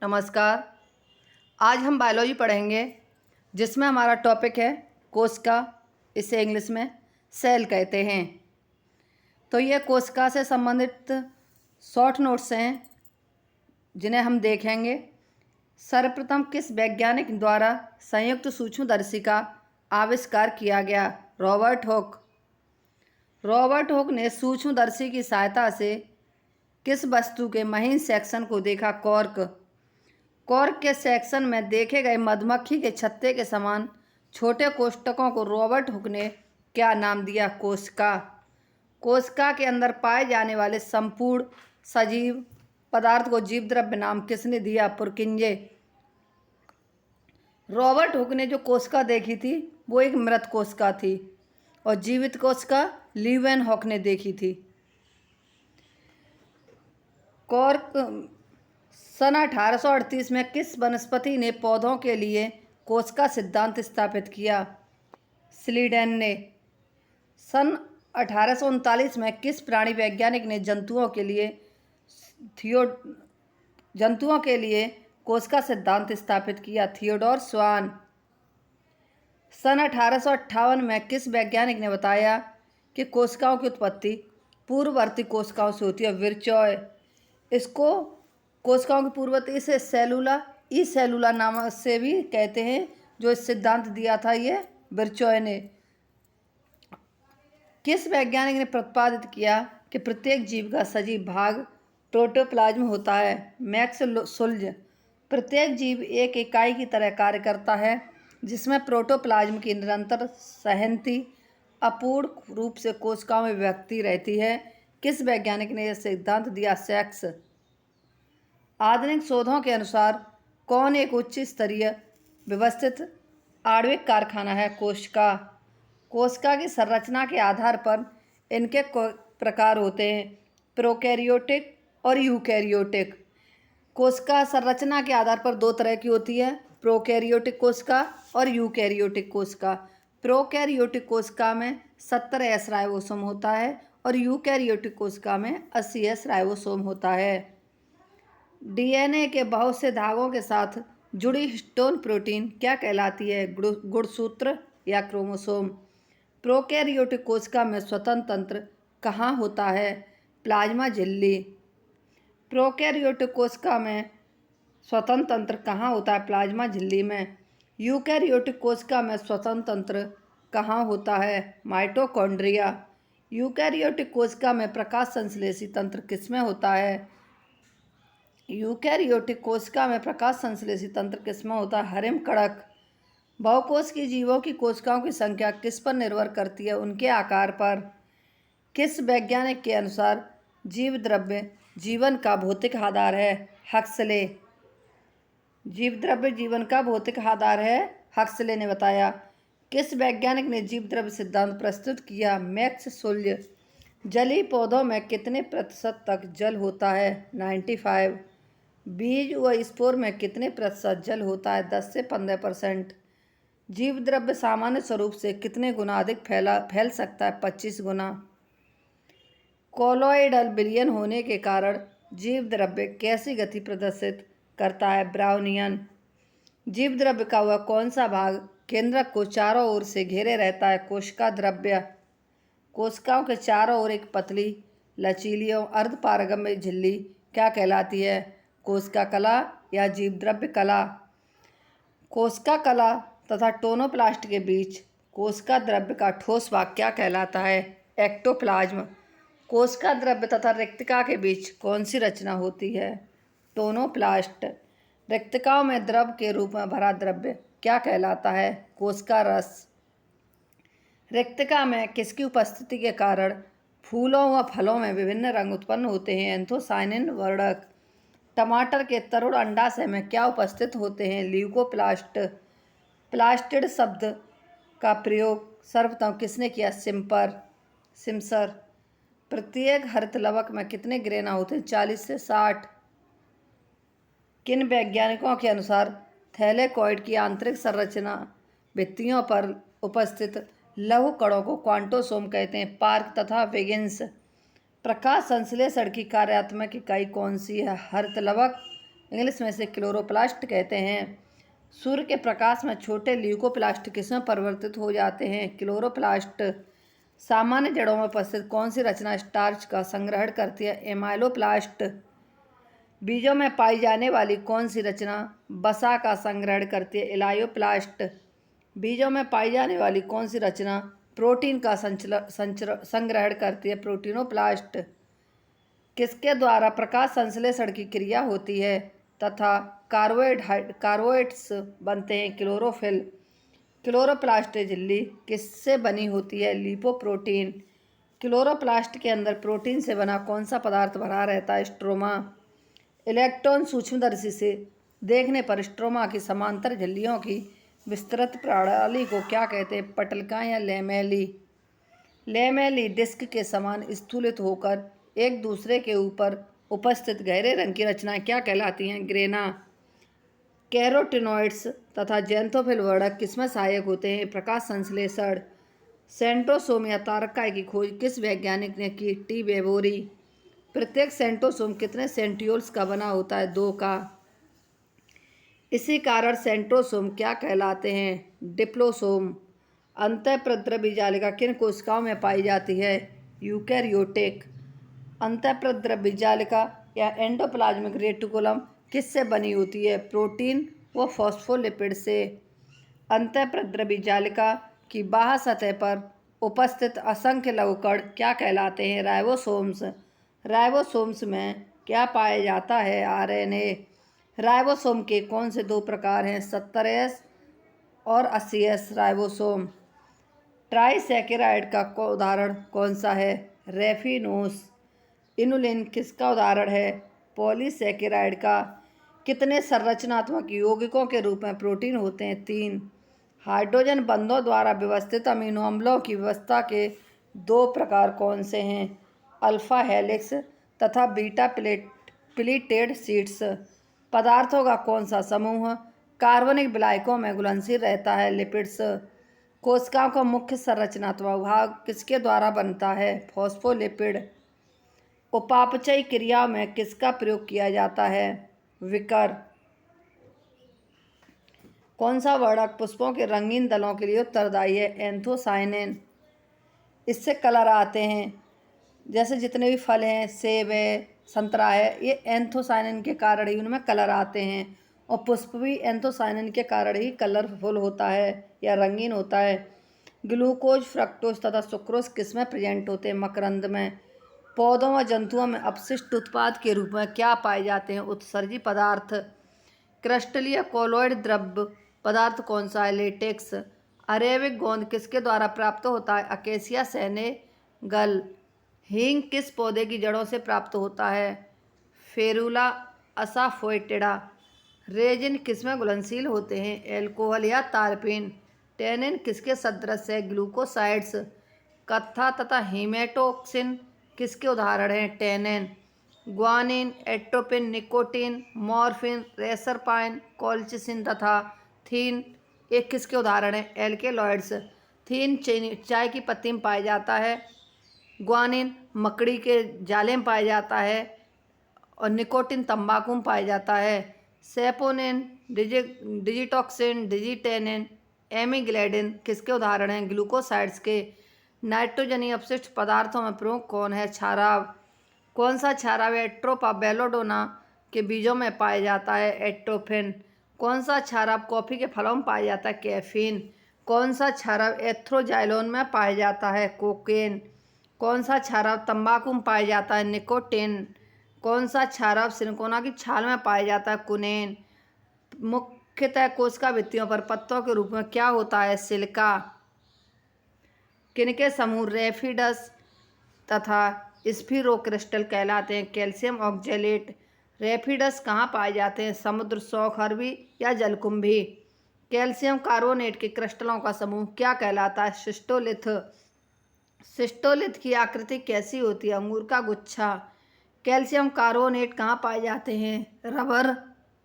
नमस्कार। आज हम बायोलॉजी पढ़ेंगे जिसमें हमारा टॉपिक है कोशिका। इसे इंग्लिश में सेल कहते हैं। तो ये कोशिका से संबंधित शॉर्ट नोट्स हैं जिन्हें हम देखेंगे। सर्वप्रथम किस वैज्ञानिक द्वारा संयुक्त सूक्ष्मदर्शी का आविष्कार किया गया? Robert Hooke. रॉबर्ट हुक ने सूक्ष्मदर्शी की सहायता से किस वस्तु के महीन सेक्शन को देखा? कॉर्क। कॉर्क के सेक्शन में देखे गए मधुमक्खी के छत्ते के समान छोटे कोष्ठकों को रॉबर्ट हुक ने क्या नाम दिया? कोशिका। कोशिका के अंदर पाए जाने वाले संपूर्ण सजीव पदार्थ को जीव द्रव्य नाम किसने दिया? पुरकिंजे। रॉबर्ट हुक ने जो कोशिका देखी थी वो एक मृत कोशिका थी और जीवित कोशिका लीeuwenhoek ने देखी थी। कॉर्क सन 1838 में किस वनस्पति ने पौधों के लिए कोशिका सिद्धांत स्थापित किया? स्लीडेन ने। सन 1839 में किस प्राणी वैज्ञानिक ने जंतुओं के लिए कोशिका सिद्धांत स्थापित किया? थियोडोर स्वान। सन 1858 में किस वैज्ञानिक ने बताया कि कोशिकाओं की उत्पत्ति पूर्ववर्ती कोशिकाओं से होती है? विर्चॉय। इसको कोशिकाओं की पूर्ववर्ती से ई सेलुला नाम से भी कहते हैं। जो इस सिद्धांत दिया था ये विर्चॉय ने। किस वैज्ञानिक ने प्रतिपादित किया कि प्रत्येक जीव का सजीव भाग प्रोटोप्लाज्म होता है? Max Schulze. प्रत्येक जीव एक इकाई की तरह कार्य करता है जिसमें प्रोटोप्लाज्म की निरंतर सहंति अपूर्ण रूप से कोशिकाओं में व्यक्ति रहती है। किस वैज्ञानिक ने यह सिद्धांत दिया? सेक्स। आधुनिक शोधों के अनुसार कौन एक उच्च स्तरीय व्यवस्थित आणविक कारखाना है? कोशिका। कोशिका की संरचना के आधार पर इनके प्रकार होते हैं प्रोकैरियोटिक और यूकैरियोटिक। कोशिका संरचना के आधार पर दो तरह की होती है, प्रोकैरियोटिक कोशिका और यूकैरियोटिक कोशिका। प्रोकैरियोटिक कोशिका में 70 एस राइबोसोम होता है और यूकैरियोटिक कोशिका में 80 एस राइबोसोम होता है। डीएनए के बहुत से धागों के साथ जुड़ी हिस्टोन प्रोटीन क्या कहलाती है? गुणसूत्र या क्रोमोसोम। प्रोकैरियोटिक कोशिका में स्वतंत्र तंत्र कहाँ होता है? प्लाज्मा झिल्ली। प्रोकैरियोटिक कोशिका में स्वतंत्र तंत्र कहाँ होता है? प्लाज्मा झिल्ली में। यूकैरियोटिक कोशिका में स्वतंत्र तंत्र कहाँ होता है? माइटोकॉन्ड्रिया। यूकैरियोटिक कोशिका में प्रकाश संश्लेषी तंत्र किसमें होता है? यूकैरियोटिक कोशिका में प्रकाश संश्लेषी तंत्र किसमें होता है? हरिमकड़क। बहुकोशिकीय जीवों की कोशिकाओं की संख्या किस पर निर्भर करती है? उनके आकार पर। किस वैज्ञानिक के अनुसार जीव द्रव्य जीवन का भौतिक आधार है? हक्सले। जीव द्रव्य जीवन का भौतिक आधार है, हक्सले ने बताया। किस वैज्ञानिक ने जीव द्रव्य सिद्धांत प्रस्तुत किया? Max Schulze. जलीय पौधों में कितने प्रतिशत तक जल होता है? 95। बीज व स्पोर में कितने प्रतिशत जल होता है? 10 से 15%। जीव द्रव्य सामान्य स्वरूप से कितने गुना अधिक फैल सकता है? 25 गुना। कोलोइडल विलयन होने के कारण जीव द्रव्य कैसी गति प्रदर्शित करता है? ब्राउनियन। जीव द्रव्य का वह कौन सा भाग केंद्रक को चारों ओर से घेरे रहता है? कोशिका द्रव्य। कोशिकाओं के चारों ओर एक पतली लचीली और अर्धपारगम्य झिल्ली क्या कहलाती है? कोशिका कला या जीव द्रव्य कला। कोशिका कला तथा टोनोप्लास्ट के बीच कोशिका द्रव्य का ठोस भाग क्या कहलाता है? एक्टोप्लाज्म। कोशिका द्रव्य तथा रिक्तिका के बीच कौन सी रचना होती है? टोनोप्लास्ट। रिक्तिकाओं में द्रव के रूप में भरा द्रव्य क्या कहलाता है? कोशिका रस। रिक्तिका में किसकी उपस्थिति के कारण फूलों व फलों में विभिन्न रंग उत्पन्न होते हैं? एंथोसायनिन वर्णक। टमाटर के तरुण अंडाशय में क्या उपस्थित होते हैं? ल्यूकोप्लास्ट। प्लास्टिड शब्द का प्रयोग सर्वप्रथम किसने किया? सिम्सर। प्रत्येक हरित लवक में कितने ग्रेना होते हैं? 40 से 60। किन वैज्ञानिकों के अनुसार थैलेकॉइड की आंतरिक संरचना भित्तियों पर उपस्थित लघु कणों को क्वांटोसोम कहते हैं? पार्क तथा विगिन्स। प्रकाश संश्लेषण की कार्यात्मक इकाई कौन सी है? हरित लवक इंग्लिश में इसे क्लोरोप्लास्ट कहते हैं। सूर्य के प्रकाश में छोटे ल्यूकोप्लास्ट किसमें परिवर्तित हो जाते हैं? क्लोरोप्लास्ट। सामान्य जड़ों में उपस्थित कौन सी रचना स्टार्च का संग्रहण करती है? एमाइलोप्लास्ट। बीजों में पाई जाने वाली कौन सी रचना वसा का संग्रहण करती है? इलायोप्लास्ट। बीजों में पाई जाने वाली कौन सी रचना प्रोटीन का संग्रहण करती है? प्रोटीनोप्लास्ट। किसके द्वारा प्रकाश संश्लेषण की क्रिया होती है तथा कार्बोहाइड्रेट्स बनते हैं? क्लोरोफिल। क्लोरोप्लास्ट झिल्ली किससे बनी होती है? लिपोप्रोटीन। क्लोरोप्लास्ट के अंदर प्रोटीन से बना कौन सा पदार्थ भरा रहता है? स्ट्रोमा। इलेक्ट्रॉन सूक्ष्मदर्शी से देखने पर स्ट्रोमा की समांतर झिल्लियों की विस्तृत प्रणाली को क्या कहते हैं? पटलिका या लेमेली। लेमेली डिस्क के समान स्थूलित होकर एक दूसरे के ऊपर उपस्थित गहरे रंग की रचनाएं क्या कहलाती हैं? ग्रेना। कैरोटिनॉइड्स तथा ज़ैंथोफिल वर्णक किसमें सहायक होते हैं? प्रकाश संश्लेषण। सेंट्रोसोम या तारकाय की खोज किस वैज्ञानिक ने की? टी बेवोरी। प्रत्येक सेंट्रोसोम कितने सेंट्रियोल्स का बना होता है? 2 का। इसी कारण सेंट्रोसोम क्या कहलाते हैं? डिप्लोसोम। अंतःप्रद्रव्य जालिका किन कोशिकाओं में पाई जाती है? यूकैरियोटिक। अंतःप्रद्रव्य जालिका या एंडोप्लाज्मिक रेटिकुलम किससे बनी होती है? प्रोटीन व फॉस्फोलिपिड से। अंतःप्रद्रव्य जालिका की बाह्य सतह पर उपस्थित असंख्य लघुकण क्या कहलाते हैं? राइबोसोम्स। राइबोसोम्स में क्या पाया जाता है? आरएनए। राइबोसोम के कौन से 2 प्रकार हैं? 70S और 80S राइबोसोम। ट्राइसैकेराइड का उदाहरण कौन सा है? रेफिनोस। इनुलिन किसका उदाहरण है? पॉलीसैकेराइड का। कितने संरचनात्मक यौगिकों के रूप में प्रोटीन होते हैं? 3। हाइड्रोजन बंधों द्वारा व्यवस्थित अमीनो अम्लों की व्यवस्था के 2 प्रकार कौन से हैं? अल्फा हेलिक्स तथा बीटा प्लीटेड शीट्स। पदार्थों का कौन सा समूह कार्बनिक विलायकों में घुलनशील रहता है? लिपिड्स। कोशिकाओं का मुख्य संरचनात्मक भाग किसके द्वारा बनता है? फॉस्फोलिपिड। उपापचयी क्रिया में किसका प्रयोग किया जाता है? विकर। कौन सा वर्णक पुष्पों के रंगीन दलों के लिए उत्तरदायी है? एंथोसायनिन। इससे कलर आते हैं, जैसे जितने भी फल हैं, सेब है, संतरा है, ये एंथोसायनिन के कारण ही उनमें कलर आते हैं। और पुष्प भी एंथोसायनिन के कारण ही कलरफुल होता है या रंगीन होता है। ग्लूकोज, फ्रक्टोज तथा सुक्रोज किसमें प्रेजेंट होते हैं? मकरंद में। पौधों व जंतुओं में अपशिष्ट उत्पाद के रूप में क्या पाए जाते हैं? उत्सर्जी पदार्थ। क्रिस्टलीय कोलोइड द्रव्य पदार्थ कौन सा है? लेटेक्स। अरेबिक गोंद किसके द्वारा प्राप्त होता है? Acacia Senegal. हींग किस पौधे की जड़ों से प्राप्त होता है? फेरुला असाफोएटिडा। रेजिन किसमें घुलनशील होते हैं? एल्कोहल या तारपीन। टेनिन किसके सदृश है? ग्लूकोसाइड्स। कत्था तथा हीमेटोक्सिन किसके उदाहरण हैं? Tannin. Guanine, atropine, nicotine, morphine, reserpine, colchicine तथा थीन एक किसके उदाहरण हैं? एल्केलॉइड्स। थीन चाय की पत्ती में पाया जाता है। ग्वानिन मकड़ी के जाले में पाया जाता है और निकोटिन तंबाकू में पाया जाता है। सेपोनिन, डिजिटॉक्सिन, डिजिटेनिन, एमिग्लेडिन किसके उदाहरण हैं? ग्लूकोसाइड्स के। नाइट्रोजनी अपशिष्ट पदार्थों में प्रमुख कौन है? क्षाराव। कौन सा क्षाराव एट्रोपा बेलोडोना के बीजों में पाया जाता है? एट्रोफिन। कौन सा क्षाराव कॉफ़ी के फलों में पाया जाता है? कैफीन। कौन सा क्षाराव एथ्रोजाइलोन में पाया जाता है? कोकेन। कौन सा क्षाराव तंबाकू में पाया जाता है? निकोटिन। कौन सा क्षाराव सिनकोना की छाल में पाया जाता है? कुनेन। मुख्यतः कोशिका भित्तियों पर पत्तों के रूप में क्या होता है? सिलिका। किनके समूह रेफिडस तथा स्फीरोक्रिस्टल कहलाते हैं? Calcium oxalate. रेफिडस कहाँ पाए जाते हैं? समुद्र, सौखरवी या जलकुंभी। कैल्शियम कार्बोनेट के क्रिस्टलों का समूह क्या कहलाता है? सिस्टोलिथ। सिस्टोलिथ की आकृति कैसी होती है? अंगूर का गुच्छा। कैल्शियम कार्बोनेट कहाँ पाए जाते हैं? रबर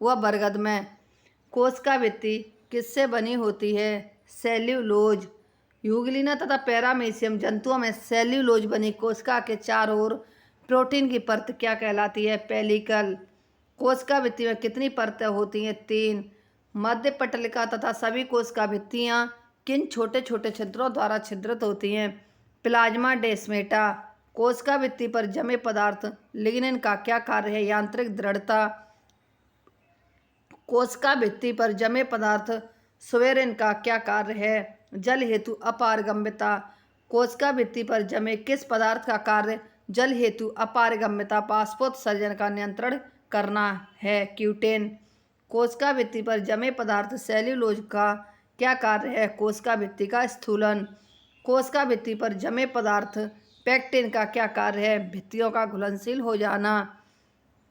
व बरगद में। कोशिका भित्ति किससे बनी होती है? सेल्यूलोज। यूग्लिना तथा पैरामीशियम जंतुओं में सेल्यूलोज बनी कोशिका के चारों ओर प्रोटीन की परत क्या कहलाती है? पेलिकल। कोशिका भित्ति में कितनी परतें होती हैं? 3। मध्य पटलिका तथा सभी कोशिका भित्तियाँ किन छोटे छोटे छिद्रों द्वारा छिद्रित होती हैं? प्लाज्मा डेस्मेटा। कोशिका भित्ति पर जमे पदार्थ लिग्निन का क्या कार्य है? यांत्रिक दृढ़ता। कोशिका भित्ति पर जमे पदार्थ सुवेरिन का क्या कार्य है? जल हेतु अपारगम्यता। कोशिका भित्ति पर जमे किस पदार्थ का कार्य जल हेतु अपारगम्यता बाष्पोत्सर्जन का नियंत्रण करना है? क्यूटेन। कोशिका भित्ति पर जमे पदार्थ सेल्यूलोज का क्या कार्य है? कोशिका भित्ति का स्थूलन। कोशिका भित्ति पर जमे पदार्थ पेक्टिन का क्या कार्य है? भित्तियों का घुलनशील हो जाना।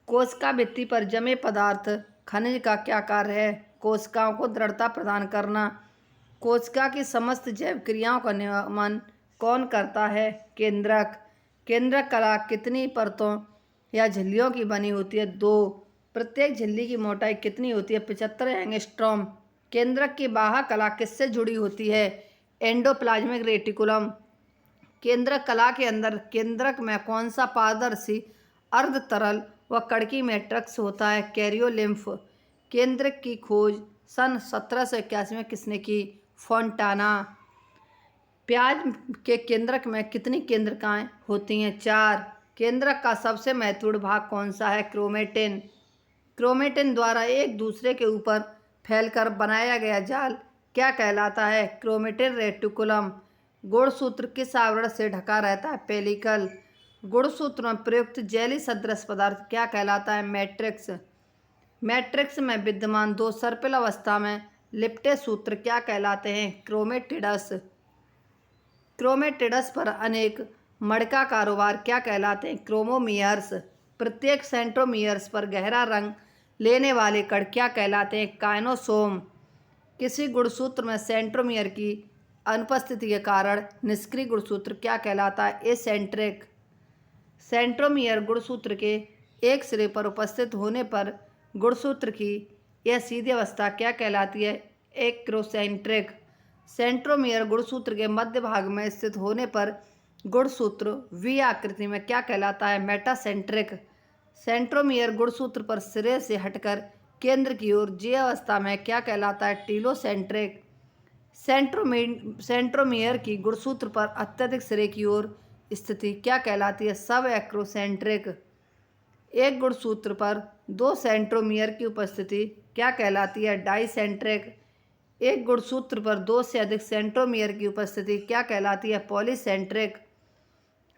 कोशिका भित्ति पर जमे पदार्थ खनिज का क्या कार्य है? कोशिकाओं को दृढ़ता प्रदान करना। कोशिका की समस्त जैव क्रियाओं का नियमन कौन करता है? केंद्रक। केंद्रक कला कितनी परतों या झिल्लियों की बनी होती है? 2। प्रत्येक झिल्ली की मोटाई कितनी होती है? 75 एंगस्ट्रॉम। केंद्रक की बाह्य कला किससे जुड़ी होती है? Endoplasmic reticulum. केंद्रक कला के अंदर केंद्रक में कौन सा पारदर्शी अर्ध तरल व कड़की मैट्रिक्स होता है? कैरियोलिम्फ। केंद्रक की खोज सन 1781 में किसने की? फोंटाना। प्याज के केंद्रक में कितनी केंद्रकाएं होती हैं? 4। केंद्रक का सबसे महत्वपूर्ण भाग कौन सा है? क्रोमेटिन। क्रोमेटिन द्वारा एक दूसरे के ऊपर फैलकर बनाया गया जाल क्या कहलाता है? Chromatin reticulum. गुणसूत्र किस आवरण से ढका रहता है? पेलिकल। गुणसूत्र में प्रयुक्त जेली सदृश पदार्थ क्या कहलाता है? मैट्रिक्स। मैट्रिक्स में विद्यमान 2 सर्पिल अवस्था में लिपटे सूत्र क्या कहलाते हैं? क्रोमेटिडस। क्रोमेटिडस पर अनेक मणका कारोबार क्या कहलाते हैं? क्रोमोमियर्स। प्रत्येक सेंट्रोमियर्स पर गहरा रंग लेने वाले कण क्या कहलाते हैं? काइनोसोम। किसी गुणसूत्र में सेंट्रोमियर की अनुपस्थिति के कारण निष्क्रिय गुणसूत्र क्या कहलाता है? एसेंट्रिक। सेंट्रोमियर गुणसूत्र के एक सिरे पर उपस्थित होने पर गुणसूत्र की यह सीधी अवस्था क्या कहलाती है? एक्रोसेंट्रिक। सेंट्रोमियर गुणसूत्र के मध्य भाग में स्थित होने पर गुणसूत्र वी आकृति में क्या कहलाता है? मेटासेंट्रिक। सेंट्रोमियर गुणसूत्र पर सिरे से हटकर केंद्र की ओर जे अवस्था में क्या कहलाता है? टीलोसेंट्रिक। सेंट्रोमियर की गुणसूत्र पर अत्यधिक सिरे की ओर स्थिति क्या कहलाती है? सब एक्रोसेंट्रिक। एक गुणसूत्र पर 2 सेंट्रोमियर की उपस्थिति क्या कहलाती है? डाइसेंट्रिक। एक गुणसूत्र पर 2 से अधिक सेंट्रोमियर की उपस्थिति क्या कहलाती है? पॉलीसेंट्रिक।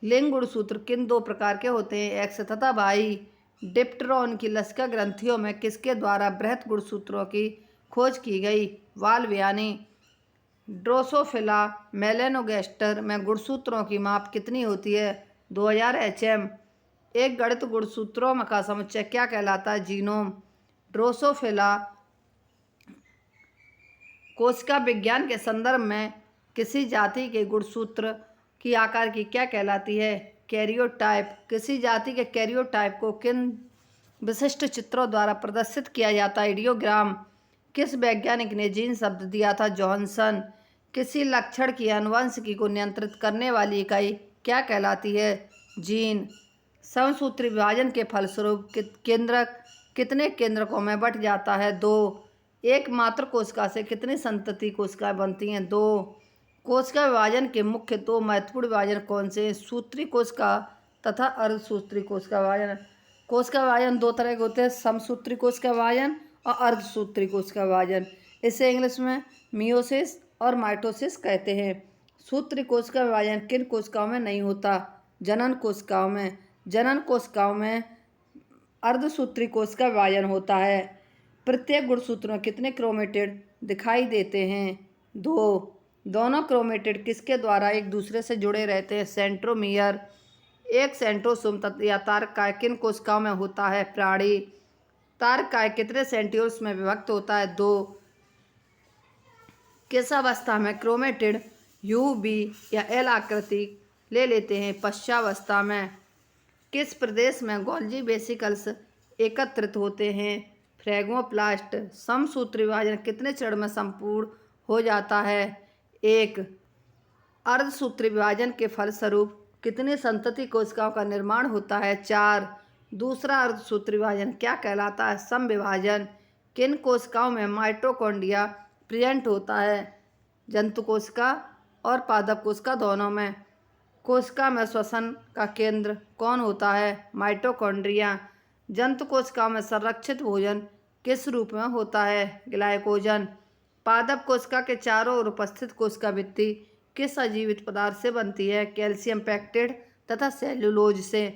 लिंग गुणसूत्र किन 2 प्रकार के होते हैं? एक्स तथा वाई। डिप्टेरॉन की लसिका ग्रंथियों में किसके द्वारा बृहत गुणसूत्रों की खोज की गई? वाल्वियानी। ड्रोसोफिला मेलेनोगैस्टर में गुणसूत्रों की माप कितनी होती है? 2000 HM। एक गणित गुणसूत्रों का समुच्चय क्या कहलाता है? जीनोम। ड्रोसोफिला कोशिका विज्ञान के संदर्भ में किसी जाति के गुणसूत्र की आकार की क्या कहलाती है? कैरियोटाइप। किसी जाति के कैरियोटाइप को किन विशिष्ट चित्रों द्वारा प्रदर्शित किया जाता है? आइडियोग्राम। किस वैज्ञानिक ने जीन शब्द दिया था? जॉनसन। किसी लक्षण की आनुवंशिकी को नियंत्रित करने वाली इकाई क्या कहलाती है? जीन। समसूत्री विभाजन के फलस्वरूप केंद्रक कितने केंद्रकों में बंट जाता है? 2। एक मात्र कोशिका से कितनी संतति कोशिकाएं बनती हैं? 2। कोशिका विभाजन के मुख्य 2 महत्वपूर्ण विभाजन कौन से हैं? सूत्री कोशिका तथा अर्धसूत्री कोशिका विभाजन। कोशिका विभाजन 2 तरह के होते हैं, समसूत्री कोशिका विभाजन और अर्धसूत्री कोशिका विभाजन। इसे इंग्लिश में मियोसिस और माइटोसिस कहते हैं। सूत्री कोशिका विभाजन किन कोशिकाओं में नहीं होता? जनन कोशिकाओं में। जनन कोशिकाओं में अर्धसूत्री कोशिका विभाजन होता है। प्रत्येक गुणसूत्र में कितने क्रोमेटिड दिखाई देते हैं? 2। दोनों क्रोमेटिड किसके द्वारा एक दूसरे से जुड़े रहते हैं? सेंट्रोमियर। एक सेंट्रोसोम या तारकाय किन कोशिकाओं में होता है? प्राणी। तारकाय कितने सेंट्रियोल्स में विभक्त होता है? 2। किस अवस्था में क्रोमेटिड यू, बी या एल आकृति ले लेते हैं? पश्चावस्था में। किस प्रदेश में गोल्जी वेसिकल्स एकत्रित होते हैं? फ्रेगमोप्लास्ट। समसूत्री विभाजन कितने चरण में संपूर्ण हो जाता है? 1। अर्धसूत्री विभाजन के फलस्वरूप कितनी संतति कोशिकाओं का निर्माण होता है? 4। दूसरा अर्धसूत्र विभाजन क्या कहलाता है? समविभाजन। किन कोशिकाओं में माइटोकॉन्ड्रिया प्रेजेंट होता है? जंतु कोशिका और पादप कोशिका दोनों में। कोशिका में श्वसन का केंद्र कौन होता है? माइटोकॉन्ड्रिया। जंतु कोशिकाओं में संरक्षित भोजन किस रूप में होता है? ग्लाइकोजन। पादप कोशिका के चारों ओर उपस्थित कोशिका भित्ति किस अजीवित पदार्थ से बनती है? कैल्शियम पैक्टेट तथा सेल्यूलोज से।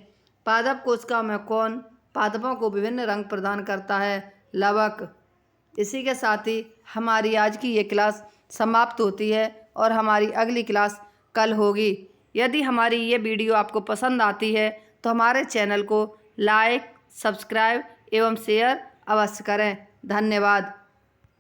पादप कोशिकाओं में कौन पादपों को विभिन्न रंग प्रदान करता है? लवक। इसी के साथ ही हमारी आज की ये क्लास समाप्त होती है और हमारी अगली क्लास कल होगी। यदि हमारी ये वीडियो आपको पसंद आती है तो हमारे चैनल को लाइक, सब्सक्राइब एवं शेयर अवश्य करें। धन्यवाद।